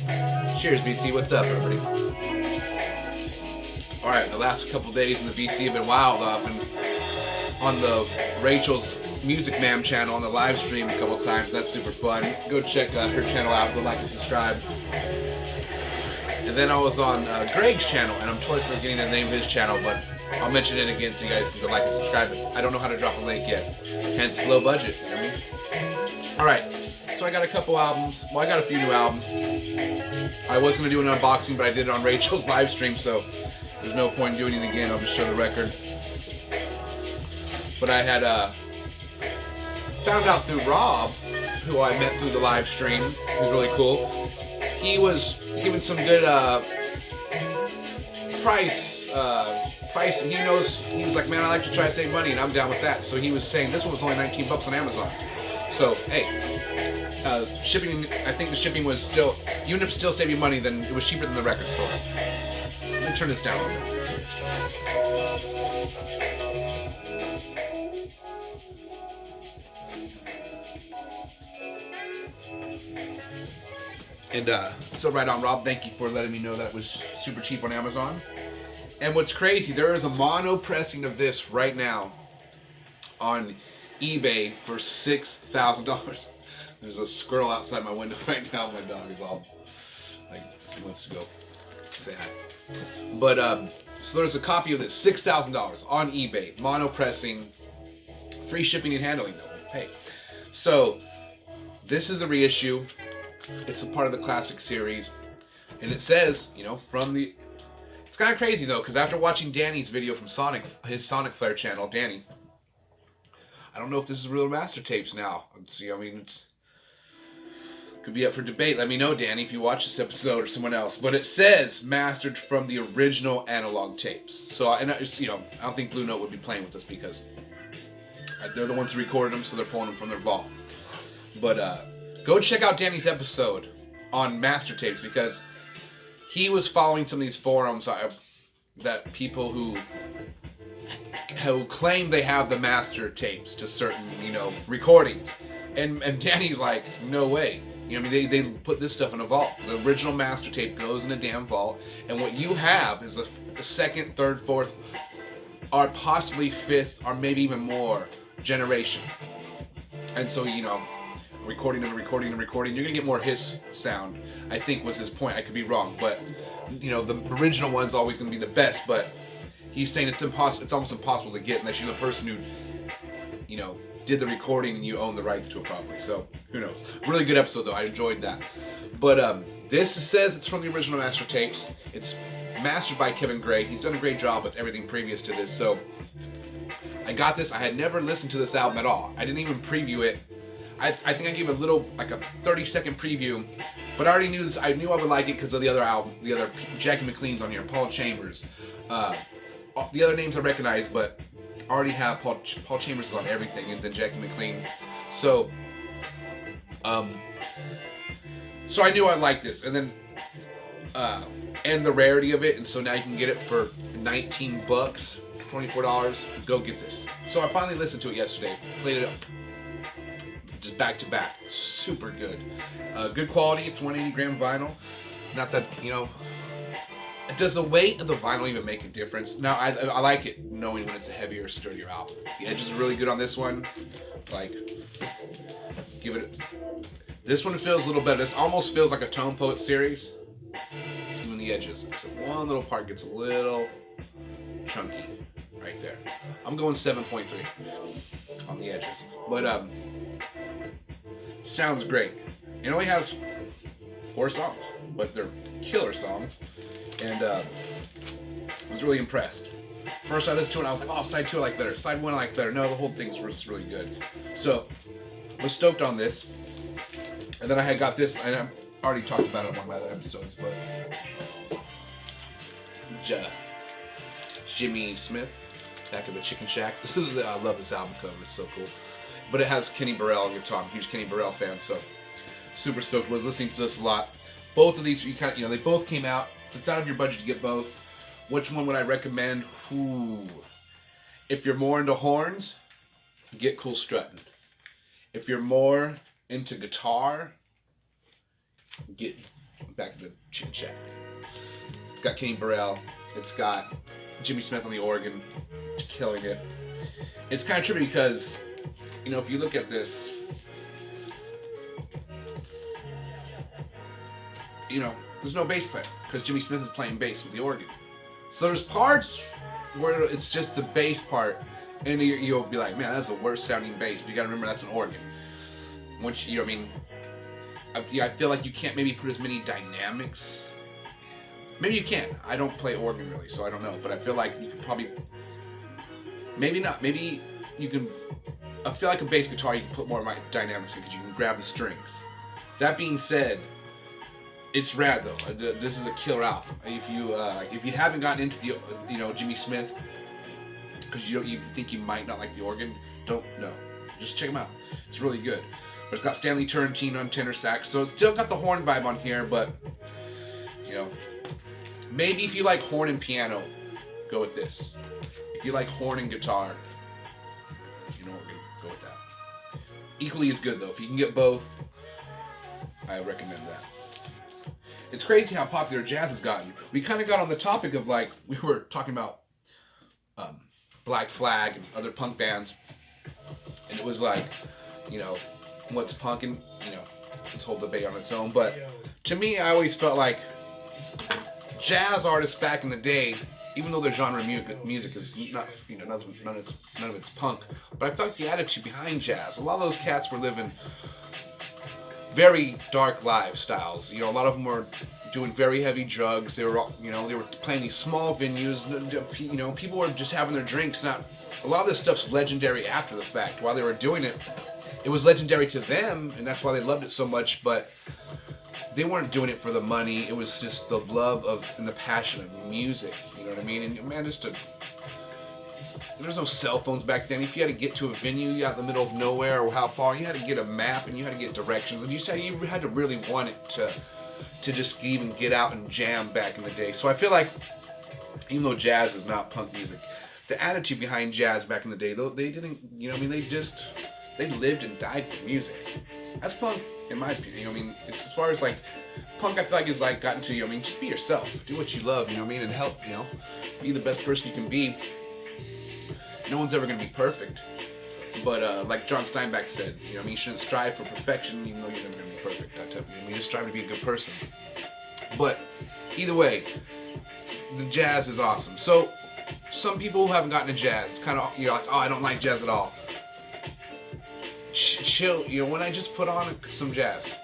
Cheers, VC. What's up, everybody? All right, the last couple days in the VC have been wild. I've been on the Rachel's Music Ma'am channel on the live stream a couple times. That's super fun. Go check her channel out. Go like and subscribe. And then I was on Greg's channel, and I'm totally forgetting the name of his channel, but I'll mention it again so you guys can go like and subscribe. I don't know how to drop a link yet. Hence, low budget. You know what I mean? All right. So I got a couple albums. Well, I got a few new albums. I was going to do an unboxing, but I did it on Rachel's live stream, so there's no point in doing it again. I'll just show the record. But I had found out through Rob, who I met through the live stream, who's really cool. He was giving some good price. He knows, he was like, man, I like to try to save money, and I'm down with that. So he was saying this one was only 19 bucks on Amazon. So, hey, shipping, I think the shipping was still, you ended up still saving money, then it was cheaper than the record store. Let me turn this down a little bit. And so right on, Rob, thank you for letting me know that it was super cheap on Amazon. And what's crazy, there is a mono pressing of this right now on eBay for $6,000. There's a squirrel outside my window right now. My dog is all like, he wants to go say hi. But so there's a copy of this, $6,000 on eBay, mono pressing, free shipping and handling though. Hey, so this is a reissue. It's a part of the classic series, and it says, you know, from the. It's kind of crazy though, because after watching Danny's video from his Sonic Flare channel, Danny. I don't know if this is real master tapes now. See, I mean, it's could be up for debate. Let me know, Danny, if you watch this episode or someone else. But it says mastered from the original analog tapes. So, and you know, I don't think Blue Note would be playing with this because they're the ones who recorded them, so they're pulling them from their vault. But go check out Danny's episode on master tapes because he was following some of these forums that people who claim they have the master tapes to certain, you know, recordings. And Danny's like, no way. You know, I mean, they put this stuff in a vault. The original master tape goes in a damn vault, and what you have is a second, third, fourth, or possibly fifth, or maybe even more generation. And so, you know, recording, you're gonna get more hiss sound, I think was his point. I could be wrong, but you know, the original one's always gonna be the best, but he's saying it's almost impossible to get unless you're the person who, you know, did the recording and you own the rights to it probably. So who knows? Really good episode though. I enjoyed that. But this says it's from the original master tapes. It's mastered by Kevin Gray. He's done a great job with everything previous to this. So I got this. I had never listened to this album at all. I didn't even preview it. I think I gave a little, like a 30-second preview, but I already knew this. I knew I would like it because of the other album, the other Jackie McLean's on here, Paul Chambers. The other names I recognize, but I already have Paul Chambers is on everything, and then Jackie McLean. So, so I knew I liked this, and then, and the rarity of it, and so now you can get it for 19 bucks, $24. Go get this. So I finally listened to it yesterday, played it up. Just back to back, super good. Good quality. It's 180 gram vinyl. Not that, you know, does the weight of the vinyl even make a difference? No, I like it knowing when it's a heavier, sturdier album. The edges are really good on this one. Like, give it. This one feels a little better. This almost feels like a Tone Poet series. Even the edges. Except one little part gets a little chunky right there. I'm going 7.3 on the edges, but sounds great. It only has 4 songs, but they're killer songs, and I was really impressed. First I listened to it, I was like, oh, side 2 I like better, side 1 I like better. No, the whole thing's just really good. So, I was stoked on this. And then I had got this, and I already talked about it on one of my other episodes, but Jimmy Smith, back of the Chicken Shack. I love this album cover, it's so cool. But it has Kenny Burrell on guitar. I'm a huge Kenny Burrell fan, so super stoked. Was listening to this a lot. Both of these, they both came out. It's out of your budget to get both. Which one would I recommend? Ooh. If you're more into horns, get Cool Struttin'. If you're more into guitar, get back of the Chin Shack. It's got Kenny Burrell. It's got Jimmy Smith on the organ, killing it. It's kind of trippy because, you know, if you look at this, you know, there's no bass player because Jimmy Smith is playing bass with the organ. So there's parts where it's just the bass part, and you'll be like, man, that's the worst sounding bass. But you gotta remember that's an organ. Once you know what I mean, I feel like you can't maybe put as many dynamics. Maybe you can. I don't play organ really, so I don't know. But I feel like you could probably, maybe not. Maybe you can. I feel like a bass guitar you can put more dynamics in because you can grab the strings. That being said, it's rad though. This is a killer album. If you haven't gotten into the Jimmy Smith, because you think you might not like the organ, just check him out. It's really good. But it's got Stanley Turrentine on tenor sax, so it's still got the horn vibe on here. But you know, maybe if you like horn and piano, go with this. If you like horn and guitar, we're gonna go with that. Equally as good though. If you can get both, I recommend that. It's crazy how popular jazz has gotten. We kind of got on the topic of we were talking about Black Flag and other punk bands, and it was what's punk, and this whole debate on its own. But to me, I always felt like jazz artists back in the day, even though their genre music is not, none of it's punk, but I felt the attitude behind jazz. A lot of those cats were living very dark lifestyles. A lot of them were doing very heavy drugs. They were playing these small venues. People were just having their drinks. Now, a lot of this stuff's legendary after the fact. While they were doing it, it was legendary to them, and that's why they loved it so much. But they weren't doing it for the money. It was just the love and the passion of music. You know what I mean? And man, there was no cell phones back then. If you had to get to a venue out in the middle of nowhere or how far, you had to get a map and you had to get directions. And you had to really want it to just even get out and jam back in the day. So I feel like, even though jazz is not punk music, the attitude behind jazz back in the day, though, they didn't, they lived and died for music. That's punk, in my opinion. It's as far as punk, I feel like is gotten to, just be yourself. Do what you love, and help, be the best person you can be. No one's ever going to be perfect. But like John Steinbeck said, you shouldn't strive for perfection even though you're never going to be perfect. You just strive to be a good person. But either way, the jazz is awesome. So some people who haven't gotten to jazz, it's kind of, you're like, oh, I don't like jazz at all. Chill, when I just put on some jazz.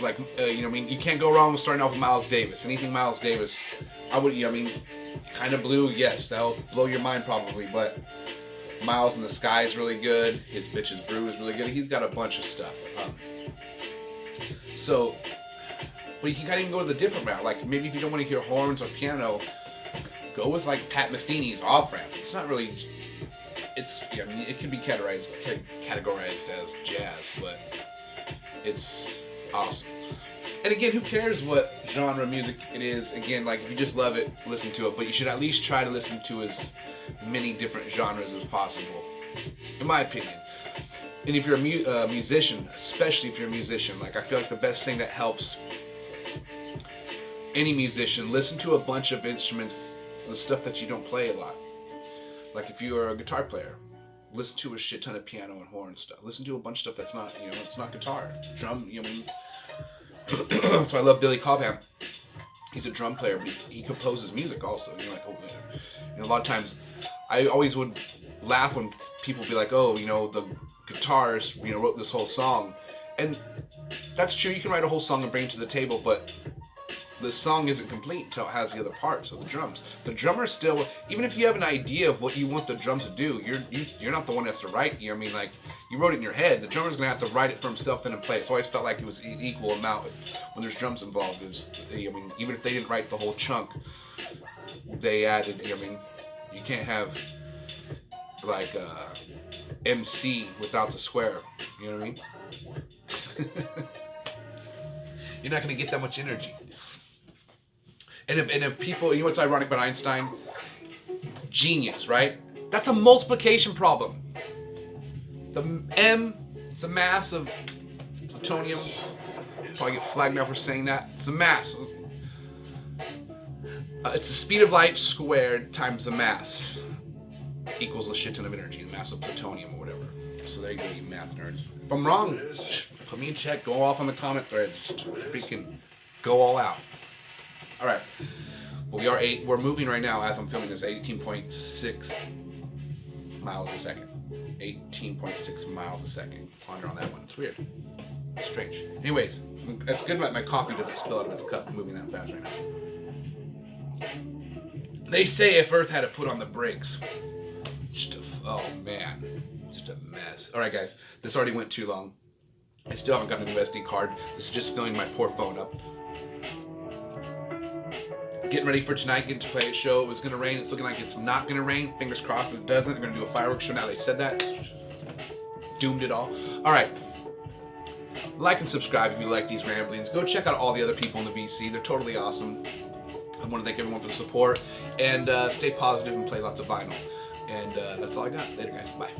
You can't go wrong with starting off with Miles Davis. Anything Miles Davis, I would, Kind of Blue, yes, that'll blow your mind probably, but Miles in the Sky is really good. His Bitches Brew is really good. He's got a bunch of stuff. But you can kind of even go to the different route. Maybe if you don't want to hear horns or piano, go with Pat Metheny's Off Ramp. It's not really, it can be categorized as jazz, but it's awesome. And again, who cares what genre music it is? Again, if you just love it, listen to it. But you should at least try to listen to as many different genres as possible, in my opinion. And if you're a musician, especially if you're a musician, I feel like the best thing that helps any musician, listen to a bunch of instruments, the stuff that you don't play a lot. If you're a guitar player, listen to a shit ton of piano and horn stuff. Listen to a bunch of stuff that's not, it's not guitar. Drum, So I love Billy Cobham. He's a drum player, but he composes music also. A lot of times, I always would laugh when people would be like, oh, the guitarist, wrote this whole song. And that's true, you can write a whole song and bring it to the table, but the song isn't complete until it has the other parts, so the drums. The drummer still, even if you have an idea of what you want the drums to do, you're not the one that's to write. You wrote it in your head. The drummer's gonna have to write it for himself then and play it. So I always felt like it was an equal amount when there's drums involved. Even if they didn't write the whole chunk, they added. You can't have MC without the swear. You know what I mean? You're not gonna get that much energy. And if people, what's ironic about Einstein? Genius, right? That's a multiplication problem. The M, it's a mass of plutonium. Probably get flagged now for saying that. It's the mass. It's the speed of light squared times the mass equals a shit ton of energy, the mass of plutonium or whatever. So there you go, you math nerds. If I'm wrong, put me in check. Go off on the comment threads. Just freaking go all out. All right. Well, we're moving right now as I'm filming this 18.6 miles a second. 18.6 miles a second. Ponder on that one. It's weird. It's strange. Anyways, it's good that my coffee doesn't spill out of its cup moving that fast right now. They say if Earth had to put on the brakes, oh man, just a mess. All right, guys, this already went too long. I still haven't got a new SD card. This is just filling my poor phone up. Getting ready for tonight, getting to play a show. It was going to rain. It's looking like it's not going to rain. Fingers crossed it doesn't. They're going to do a fireworks show. Now they said that. Doomed it all. All right. Like and subscribe if you like these ramblings. Go check out all the other people in the VC. They're totally awesome. I want to thank everyone for the support. And stay positive and play lots of vinyl. And that's all I got. Later, guys. Bye.